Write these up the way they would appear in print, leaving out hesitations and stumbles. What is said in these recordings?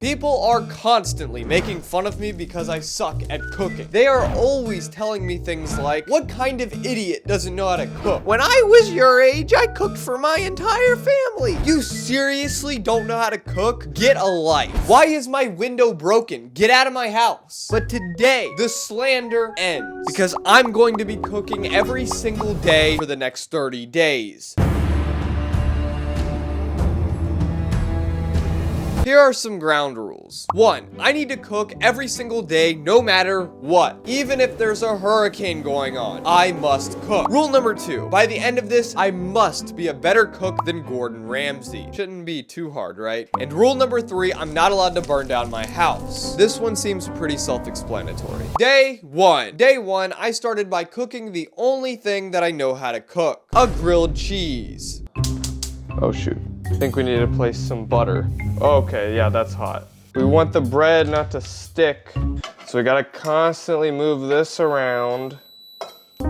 People are constantly making fun of me because I suck at cooking. They are always telling me things like, what kind of idiot doesn't know how to cook? When I was your age, I cooked for my entire family. You seriously don't know how to cook? Get a life. Why is my window broken? Get out of my house. But today, the slander ends because I'm going to be cooking every single day for the next 30 days. Here are some ground rules. 1, I need to cook every single day, no matter what. Even if there's a hurricane going on, I must cook. Rule number 2, by the end of this, I must be a better cook than Gordon Ramsay. Shouldn't be too hard, right? And rule number 3, I'm not allowed to burn down my house. This one seems pretty self-explanatory. Day 1. Day 1, I started by cooking the only thing that I know how to cook. A grilled cheese. Oh shoot. I think we need to place some butter. Okay, yeah, that's hot. We want the bread not to stick, so we gotta constantly move this around. I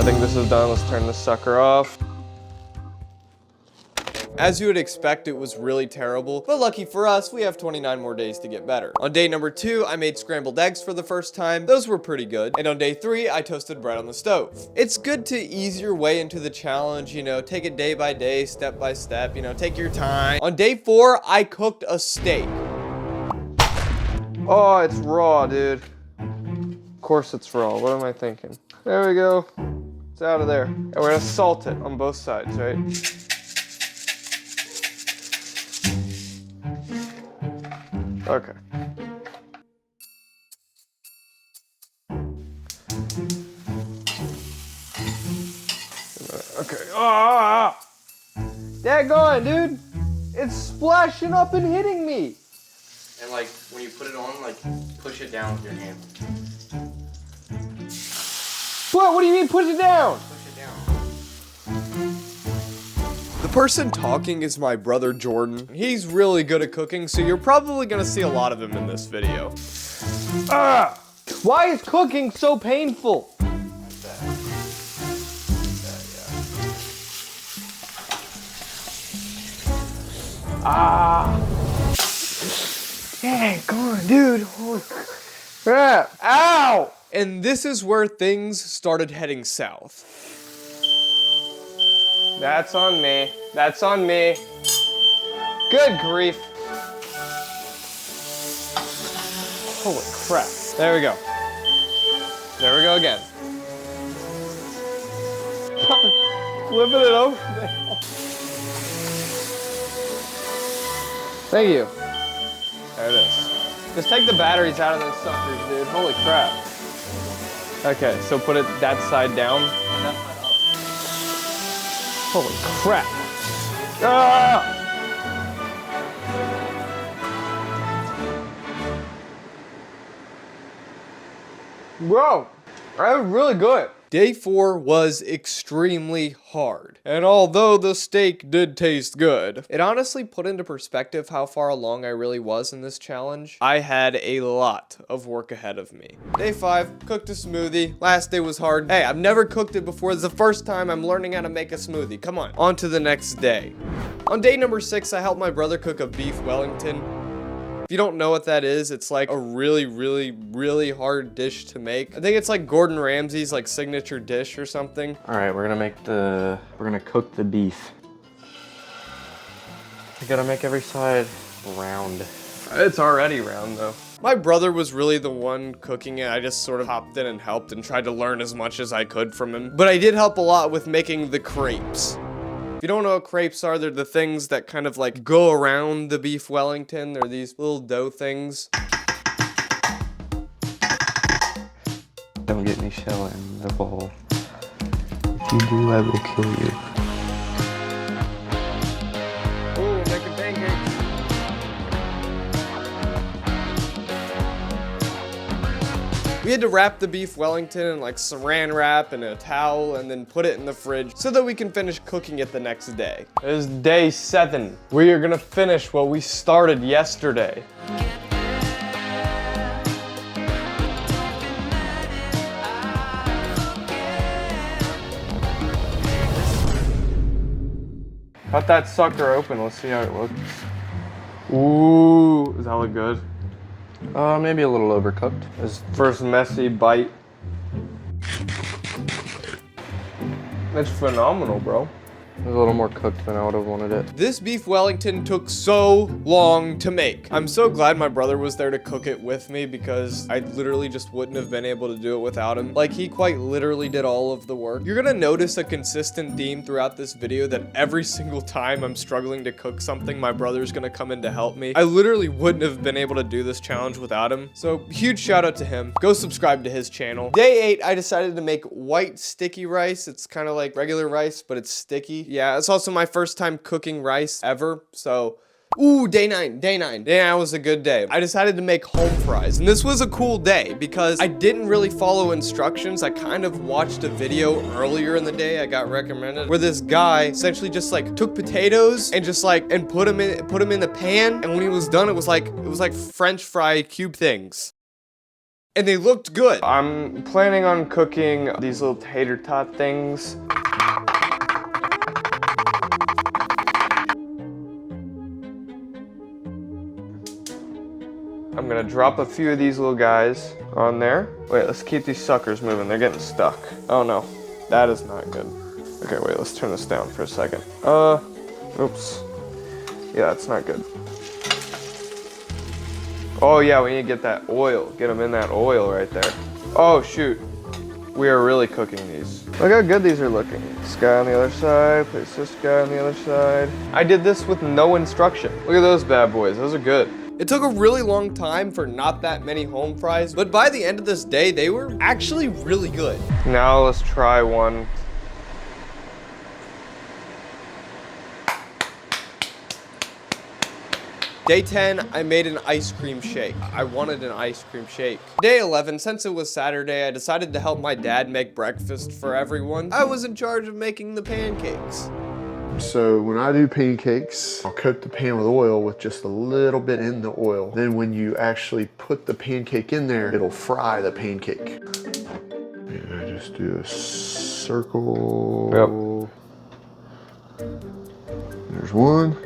think this is done. Let's turn this sucker off. As you would expect, it was really terrible, but lucky for us, we have 29 more days to get better. On day number 2, I made scrambled eggs for the first time. Those were pretty good. And on day 3, I toasted bread on the stove. It's good to ease your way into the challenge, you know, take it day by day, step by step, you know, take your time. On day 4, I cooked a steak. Oh, it's raw, dude. Of course it's raw. What am I thinking? There we go. It's out of there. And we're gonna salt it on both sides, right? Okay. Okay. Daggone, dude! It's splashing up and hitting me! And like, when you put it on, like, push it down with your hand. What do you mean push it down? Push it down. The person talking is my brother Jordan. He's really good at cooking, so you're probably gonna see a lot of him in this video. Why is cooking so painful? Like that. Dang, come on, dude. Holy crap. Ow! And this is where things started heading south. That's on me. That's on me. Good grief. Holy crap. There we go. There we go again. Flipping it over there. Thank you. There it is. Just take the batteries out of those suckers, dude. Holy crap. Okay, so put it that side down. Holy crap. Ah! Bro, that was really good. Day 4 was extremely hard. And although the steak did taste good, it honestly put into perspective how far along I really was in this challenge. I had a lot of work ahead of me. Day 5, cooked a smoothie. Last day was hard. Hey, I've never cooked it before. It's the first time I'm learning how to make a smoothie. Come on. On to the next day. On day number 6, I helped my brother cook a beef Wellington. If you don't know what that is, it's like a really hard dish to make. I think it's like Gordon Ramsay's like signature dish or something. All right, we're gonna cook the beef. You gotta make every side round. It's already round though. My brother was really the one cooking it. I just sort of hopped in and helped and tried to learn as much as I could from him. But I did help a lot with making the crepes. If you don't know what crepes are, they're the things that kind of like go around the beef Wellington. They're these little dough things. Don't get me shell in the bowl. If you do, I will kill you. Ooh, making pancakes. We had to wrap the beef Wellington in like saran wrap and a towel and then put it in the fridge so that we can finish cooking it the next day. It is day 7. We are gonna finish what we started yesterday. Cut that sucker open. Let's see how it looks. Ooh, does that look good? Maybe a little overcooked. His first messy bite. That's phenomenal, bro. It was a little more cooked than I would have wanted it. This beef Wellington took so long to make. I'm so glad my brother was there to cook it with me because I literally just wouldn't have been able to do it without him. Like, he quite literally did all of the work. You're gonna notice a consistent theme throughout this video that every single time I'm struggling to cook something, my brother's gonna come in to help me. I literally wouldn't have been able to do this challenge without him. So huge shout out to him. Go subscribe to his channel. Day 8, I decided to make white sticky rice. It's kind of like regular rice, but it's sticky. Yeah, it's also my first time cooking rice ever, so... Ooh, day 9. Day 9 was a good day. I decided to make home fries, and this was a cool day because I didn't really follow instructions. I kind of watched a video earlier in the day I got recommended where this guy essentially just like took potatoes and just like and put them in the pan, and when he was done, it was like French fry cube things. And they looked good. I'm planning on cooking these little tater tot things. I'm gonna drop a few of these little guys on there. Wait, let's keep these suckers moving. They're getting stuck. Oh no, that is not good. Okay, wait, let's turn this down for a second. Oops. Yeah, that's not good. Oh yeah, we need to get that oil. Get them in that oil right there. Oh shoot. We are really cooking these. Look how good these are looking. This guy on the other side, place this guy on the other side. I did this with no instruction. Look at those bad boys, those are good. It took a really long time for not that many home fries, but by the end of this day, they were actually really good. Now let's try one. Day 10, I made an ice cream shake. I wanted an ice cream shake. Day 11, since it was Saturday, I decided to help my dad make breakfast for everyone. I was in charge of making the pancakes. So when I do pancakes, I'll coat the pan with oil with just a little bit in the oil. Then when you actually put the pancake in there, it'll fry the pancake. And I just do a circle. Yep. There's one.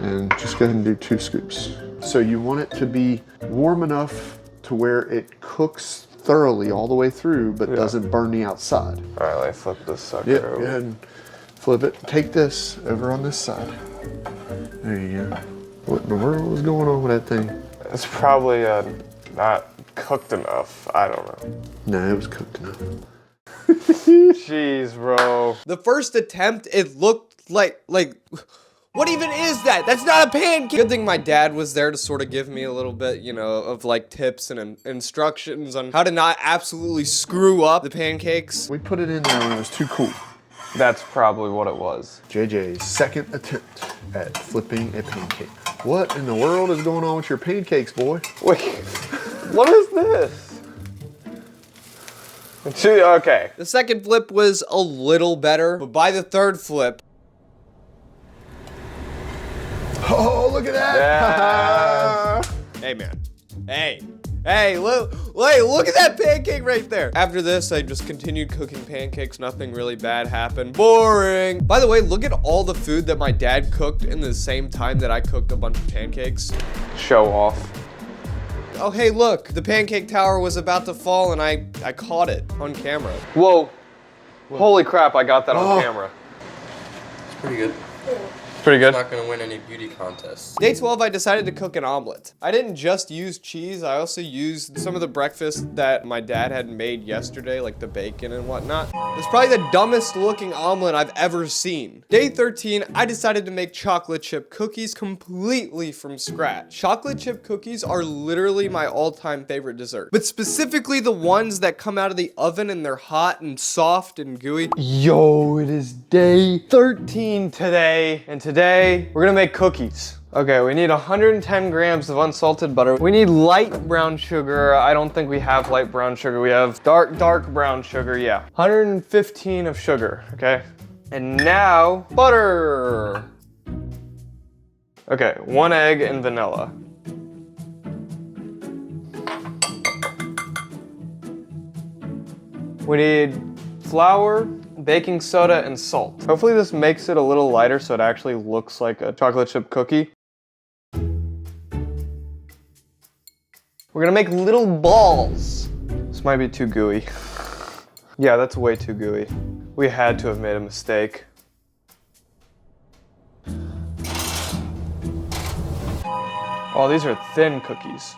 And just go ahead and do 2 scoops. So you want it to be warm enough to where it cooks thoroughly all the way through, but doesn't burn the outside. All right, let me flip this sucker Yep, over. go ahead and flip it. Take this over on this side. There you go. What in the world is going on with that thing? It's probably not cooked enough. I don't know. No, it was cooked enough. Jeez, bro. The first attempt, it looked like, what even is that? That's not a pancake. Good thing my dad was there to sort of give me a little bit, you know, of like tips and instructions on how to not absolutely screw up the pancakes. We put it in there when it was too cool. That's probably what it was. JJ's second attempt at flipping a pancake. What in the world is going on with your pancakes, boy? Wait, what is this? Okay. The second flip was a little better, but by the third flip, oh, look at that! Yeah. Hey, man. Hey, look at that pancake right there. After this, I just continued cooking pancakes. Nothing really bad happened. Boring. By the way, look at all the food that my dad cooked in the same time that I cooked a bunch of pancakes. Show off. Oh, hey, look. The pancake tower was about to fall, and I caught it on camera. Whoa. Holy crap, I got that on camera. It's pretty good. Pretty good. I'm not gonna win any beauty contests. Day 12, I decided to cook an omelet. I didn't just use cheese, I also used some of the breakfast that my dad had made yesterday, like the bacon and whatnot. It's probably the dumbest looking omelet I've ever seen. Day 13, I decided to make chocolate chip cookies completely from scratch. Chocolate chip cookies are literally my all-time favorite dessert, but specifically the ones that come out of the oven and they're hot and soft and gooey. Yo, it is day 13 today, and today, we're gonna make cookies. Okay, we need 110 grams of unsalted butter. We need light brown sugar. I don't think we have light brown sugar. We have dark brown sugar, yeah. 115 of sugar, okay? And now, butter. Okay, 1 egg and vanilla. We need flour, baking soda, and salt. Hopefully this makes it a little lighter so it actually looks like a chocolate chip cookie. We're gonna make little balls. This might be too gooey. Yeah, that's way too gooey. We had to have made a mistake. Oh, these are thin cookies.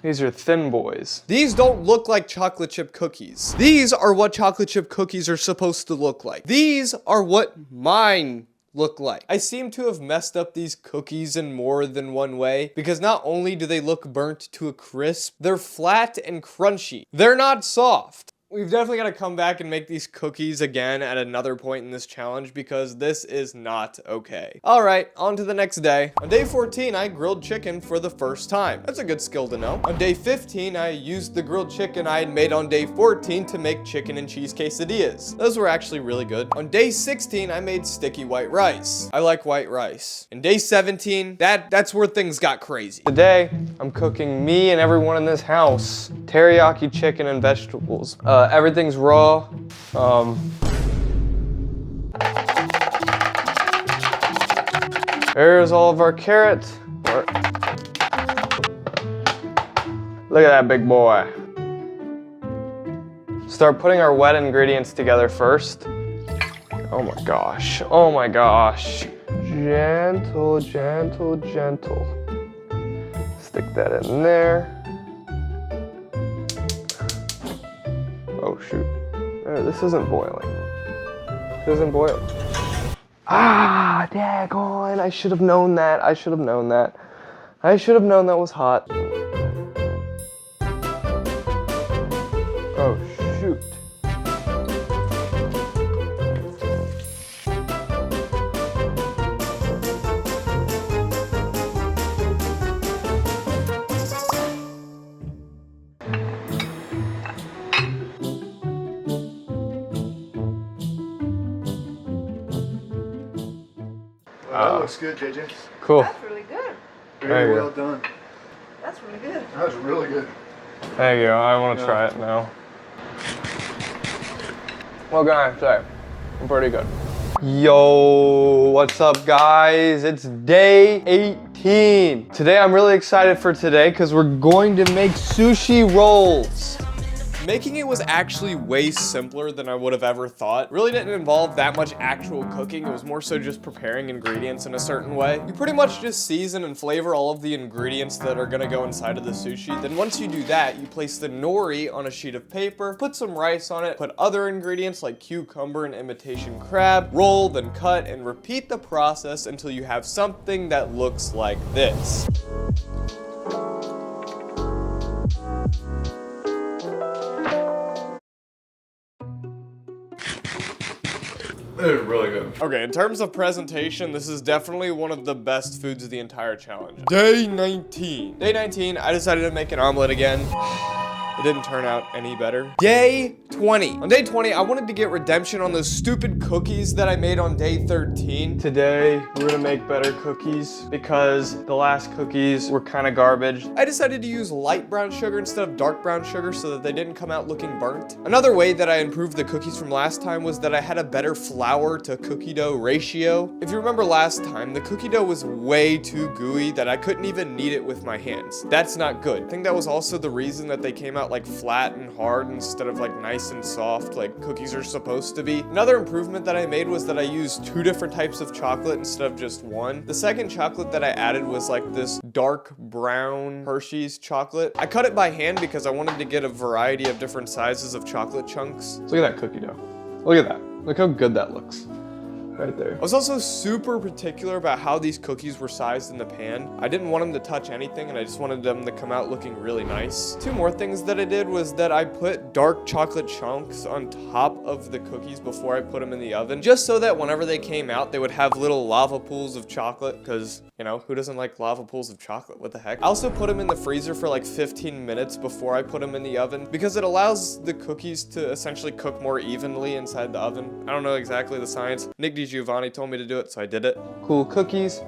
These are thin boys. These don't look like chocolate chip cookies. These are what chocolate chip cookies are supposed to look like. These are what mine look like. I seem to have messed up these cookies in more than one way because not only do they look burnt to a crisp, they're flat and crunchy. They're not soft. We've definitely got to come back and make these cookies again at another point in this challenge because this is not okay. All right, on to the next day. On day 14, I grilled chicken for the first time. That's a good skill to know. On day 15, I used the grilled chicken I had made on day 14 to make chicken and cheese quesadillas. Those were actually really good. On day 16, I made sticky white rice. I like white rice. And day 17, that's where things got crazy. Today, I'm cooking me and everyone in this house teriyaki chicken and vegetables. Everything's raw. There's all of our carrots. Look at that big boy. Start putting our wet ingredients together first. Oh my gosh. Oh my gosh. Gentle, gentle, gentle. Stick that in there. Oh shoot. This isn't boiling. This isn't boiling. Ah, daggone. I should have known that. I should have known that. I should have known that was hot. Oh shoot. That looks good, JJ. Cool. That's really good. Very well done. That's really good. That was really good. There you go. I want to try it now. What can I say? I'm pretty good. Yo, what's up guys? It's day 18. Today I'm really excited for today because we're going to make sushi rolls. Making it was actually way simpler than I would have ever thought. Really didn't involve that much actual cooking. It was more so just preparing ingredients in a certain way. You pretty much just season and flavor all of the ingredients that are gonna go inside of the sushi. Then once you do that, you place the nori on a sheet of paper, put some rice on it, put other ingredients like cucumber and imitation crab, roll, then cut, and repeat the process until you have something that looks like this. It is really good. Okay, in terms of presentation, this is definitely one of the best foods of the entire challenge. Day 19. Day 19, I decided to make an omelet again. It didn't turn out any better. Day 20. On day 20, I wanted to get redemption on those stupid cookies that I made on day 13. Today, we're gonna make better cookies because the last cookies were kind of garbage. I decided to use light brown sugar instead of dark brown sugar so that they didn't come out looking burnt. Another way that I improved the cookies from last time was that I had a better flour to cookie dough ratio. If you remember last time, the cookie dough was way too gooey that I couldn't even knead it with my hands. That's not good. I think that was also the reason that they came out like flat and hard instead of like nice and soft like cookies are supposed to be. Another improvement that I made was that I used 2 different types of chocolate instead of just one. The second chocolate that I added was like this dark brown Hershey's chocolate. I cut it by hand because I wanted to get a variety of different sizes of chocolate chunks. Look at that cookie dough. Look at that. Look how good that looks. Right there. I was also super particular about how these cookies were sized in the pan. I didn't want them to touch anything and I just wanted them to come out looking really nice. 2 more things that I did was that I put dark chocolate chunks on top of the cookies before I put them in the oven, just so that whenever they came out, they would have little lava pools of chocolate because, you know, who doesn't like lava pools of chocolate? What the heck? I also put them in the freezer for like 15 minutes before I put them in the oven because it allows the cookies to essentially cook more evenly inside the oven. I don't know exactly the science. Nick Giovanni told me to do it, so I did it. Cool cookies.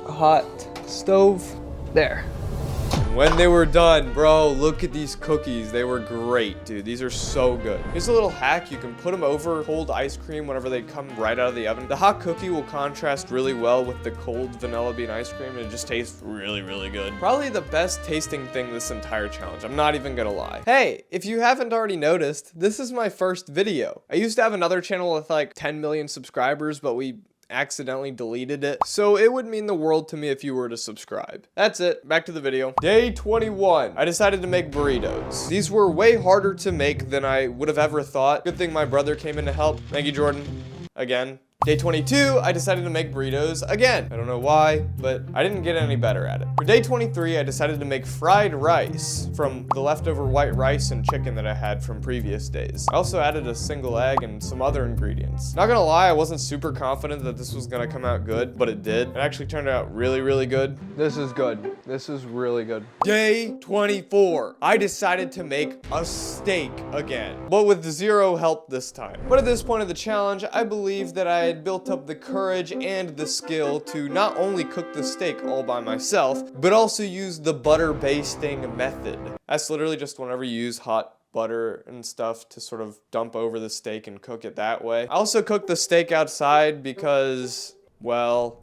A hot stove. There. When they were done, bro, look at these cookies. They were great, dude. These are so good. Here's a little hack. You can put them over cold ice cream whenever they come right out of the oven. The hot cookie will contrast really well with the cold vanilla bean ice cream, and it just tastes really, really good. Probably the best tasting thing this entire challenge. I'm not even gonna lie. Hey, if you haven't already noticed, this is my first video. I used to have another channel with like 10 million subscribers, but we accidentally deleted it. So it would mean the world to me if you were to subscribe. That's it. Back to the video. Day 21. I decided to make burritos. These were way harder to make than I would have ever thought. Good thing my brother came in to help. Thank you, Jordan. Again. Day 22, I decided to make burritos again. I don't know why, but I didn't get any better at it. For day 23, I decided to make fried rice from the leftover white rice and chicken that I had from previous days. I also added a single egg and some other ingredients. Not gonna lie, I wasn't super confident that this was gonna come out good, but it did. It actually turned out really, really good. This is good. This is really good. Day 24, I decided to make a steak again, but with zero help this time. But at this point of the challenge, I believe that I had built up the courage and the skill to not only cook the steak all by myself, but also use the butter basting method. That's literally just whenever you use hot butter and stuff to sort of dump over the steak and cook it that way. I also cooked the steak outside because, well...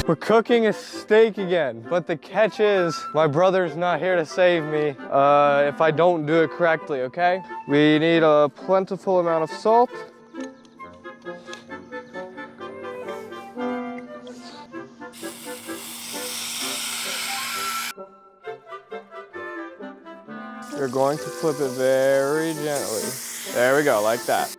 We're cooking a steak again, but the catch is my brother's not here to save me if I don't do it correctly, okay? We need a plentiful amount of salt. You're going to flip it very gently. There we go, like that.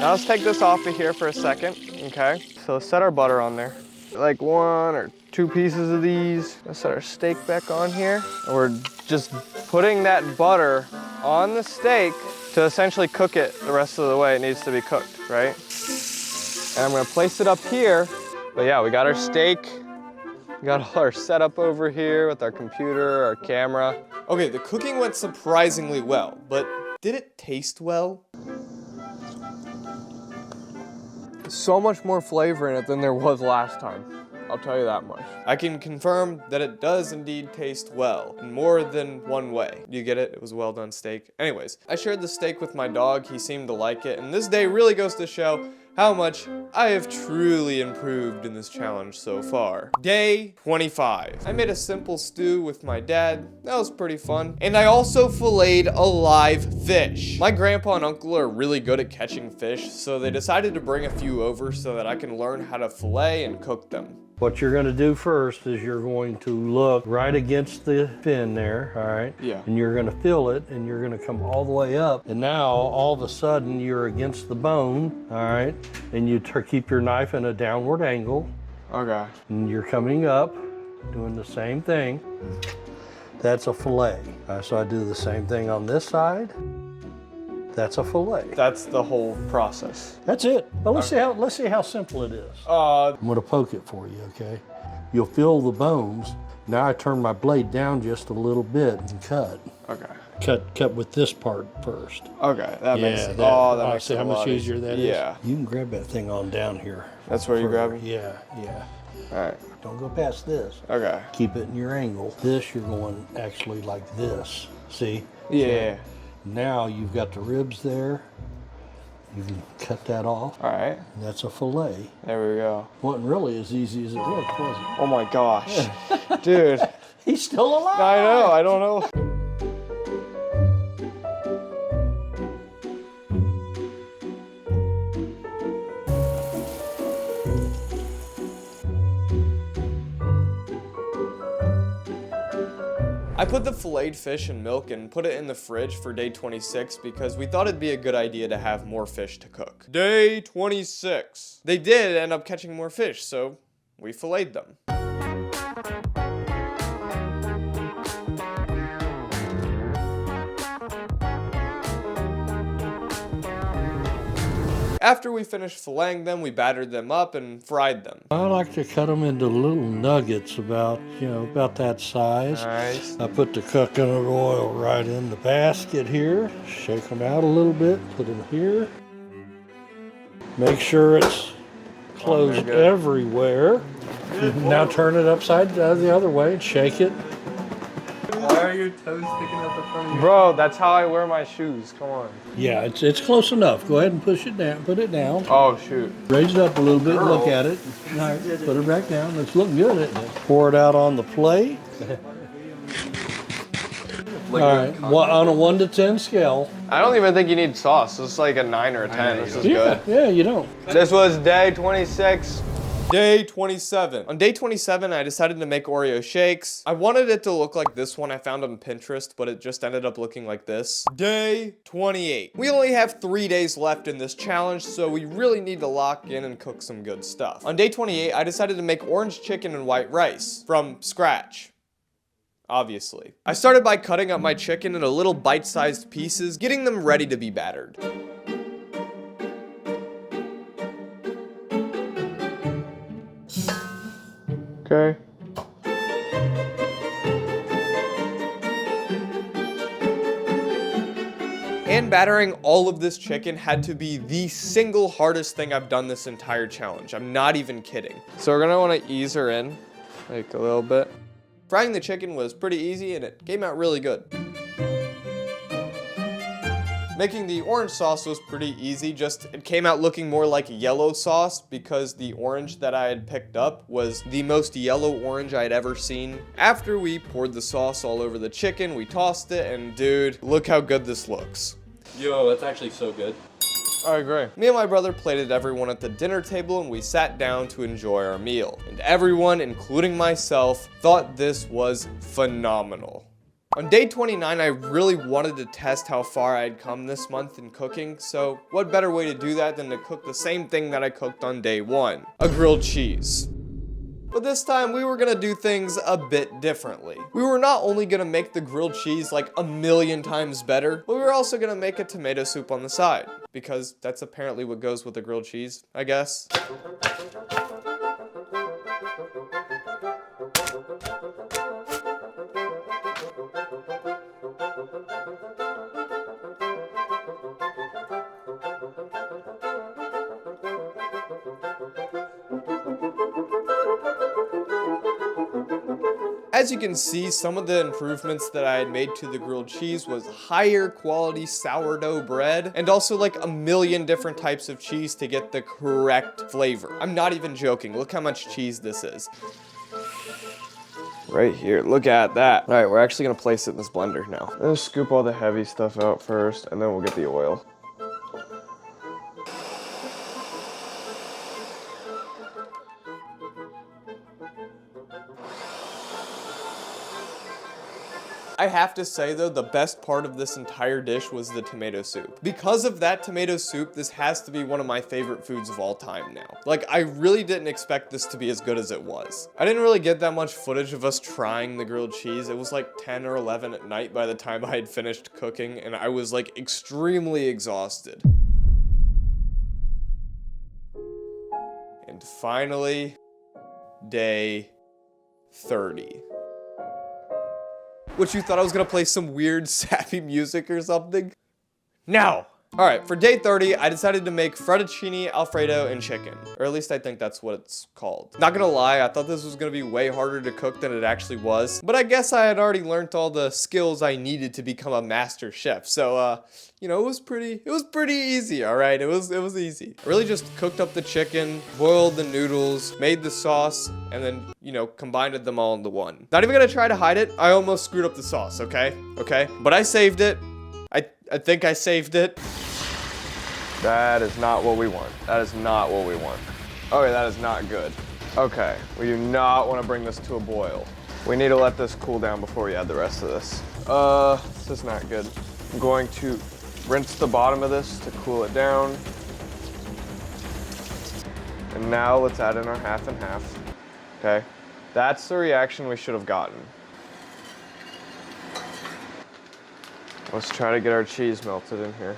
Now let's take this off of here for a second, okay? So let's set our butter on there. Like 1 or 2 pieces of these. Let's set our steak back on here. And we're just putting that butter on the steak to essentially cook it the rest of the way it needs to be cooked, right? And I'm gonna place it up here. But yeah, we got our steak. We got all our setup over here with our computer, our camera. Okay, the cooking went surprisingly well, but did it taste well? So much more flavor in it than there was last time. I'll tell you that much. I can confirm that it does indeed taste well in more than one way. Do you get it? It was a well done steak. Anyways, I shared the steak with my dog. He seemed to like it. And this day really goes to show how much I have truly improved in this challenge so far. Day 25. I made a simple stew with my dad. That was pretty fun. And I also filleted a live fish. My grandpa and uncle are really good at catching fish, so they decided to bring a few over so that I can learn how to fillet and cook them. What you're going to do first is you're going to look right against the fin there, all right? Yeah. And you're going to feel it, and you're going to come all the way up. And now, all of a sudden, you're against the bone, all right? And you keep your knife in a downward angle. Okay. And you're coming up, doing the same thing. That's a fillet. So I do the same thing on this side. That's a fillet. That's the whole process. That's it. Well, let's see how simple it is. I'm gonna poke it for you, okay? You'll feel the bones. Now I turn my blade down just a little bit and cut. Okay. Cut with this part first. Okay, that makes sense. That, Oh, that makes see it how a much lot easier that is? Yeah. You can grab that thing on down here. That's where you grab it? Yeah, yeah. All right. Don't go past this. Okay. Keep it in your angle. This, you're going actually like this. See? Yeah. Now you've got the ribs there. You can cut that off. All right. And that's a fillet. There we go. Wasn't really as easy as it looked, was it? Oh my gosh. Dude. He's still alive. I know, I don't know. I put the filleted fish in milk and put it in the fridge for day 26 because we thought it'd be a good idea to have more fish to cook. Day 26. They did end up catching more fish, so we filleted them. After we finished filleting them, we battered them up and fried them. I like to cut them into little nuggets about that size. Nice. I put the coconut oil right in the basket here. Shake them out a little bit, put them here. Make sure it's flows everywhere. Now turn it upside down the other way and shake it. Why are your toes sticking out the front of your Bro, that's how I wear my shoes. Come on. Yeah, it's close enough. Go ahead and push it down. Put it down. Oh, shoot. Raise it up a little bit and look at it. All right, put it back down. It's looking good, isn't it? Pour it out on the plate. All right, on a 1 to 10 scale. I don't even think you need sauce. This is like a 9 or a 10. This is good. Yeah, you don't. This was day 26. Day 27. On day 27, I decided to make Oreo shakes. I wanted it to look like this one I found on Pinterest, but it just ended up looking like this. Day 28. We only have 3 days left in this challenge, so we really need to lock in and cook some good stuff. On day 28, I decided to make orange chicken and white rice from scratch. Obviously. I started by cutting up my chicken into little bite-sized pieces, getting them ready to be battered. Okay. Hand battering all of this chicken had to be the single hardest thing I've done this entire challenge. I'm not even kidding. So we're gonna wanna ease her in, like a little bit. Frying the chicken was pretty easy and it came out really good. Making the orange sauce was pretty easy, just it came out looking more like yellow sauce because the orange that I had picked up was the most yellow orange I had ever seen. After we poured the sauce all over the chicken, we tossed it, and dude, look how good this looks. Yo, that's actually so good. I agree. Me and my brother plated everyone at the dinner table and we sat down to enjoy our meal. And everyone, including myself, thought this was phenomenal. On day 29, I really wanted to test how far I had come this month in cooking, so what better way to do that than to cook the same thing that I cooked on day 1, a grilled cheese. But this time, we were gonna do things a bit differently. We were not only gonna make the grilled cheese like a million times better, but we were also gonna make a tomato soup on the side, because that's apparently what goes with the grilled cheese, I guess. As you can see, some of the improvements that I had made to the grilled cheese was higher quality sourdough bread and also like a million different types of cheese to get the correct flavor. I'm not even joking. Look how much cheese this is. Right here, look at that. All right, we're actually gonna place it in this blender now. Let's scoop all the heavy stuff out first and then we'll get the oil. I have to say though, the best part of this entire dish was the tomato soup. Because of that tomato soup, this has to be one of my favorite foods of all time now. Like, I really didn't expect this to be as good as it was. I didn't really get that much footage of us trying the grilled cheese. It was like 10 or 11 at night by the time I had finished cooking, and I was like extremely exhausted. And finally, day 30. What, you thought I was gonna play some weird sappy music or something? No! Alright, for day 30, I decided to make fettuccine, alfredo, and chicken. Or at least I think that's what it's called. Not gonna lie, I thought this was gonna be way harder to cook than it actually was. But I guess I had already learned all the skills I needed to become a master chef. So, you know, it was pretty easy, alright? It was easy. I really just cooked up the chicken, boiled the noodles, made the sauce, and then, you know, combined them all into one. Not even gonna try to hide it. I almost screwed up the sauce, okay? Okay? But I saved it. I think I saved it. That is not what we want. That is not what we want. Okay, that is not good. Okay, we do not want to bring this to a boil. We need to let this cool down before we add the rest of this. This is not good. I'm going to rinse the bottom of this to cool it down. And now let's add in our half and half. Okay, that's the reaction we should have gotten. Let's try to get our cheese melted in here.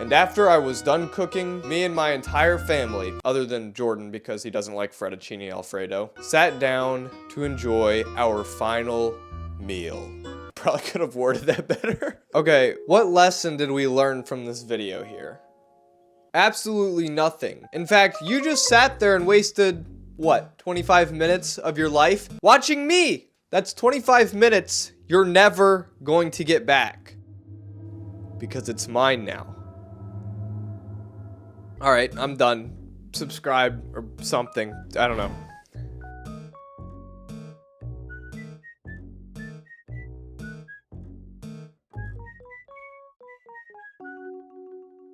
And after I was done cooking, me and my entire family, other than Jordan because he doesn't like fettuccine alfredo, sat down to enjoy our final meal. Probably could have worded that better. Okay, what lesson did we learn from this video here? Absolutely nothing. In fact, you just sat there and wasted, what, 25 minutes of your life watching me. That's 25 minutes you're never going to get back. Because it's mine now. All right, I'm done. Subscribe or something. I don't know.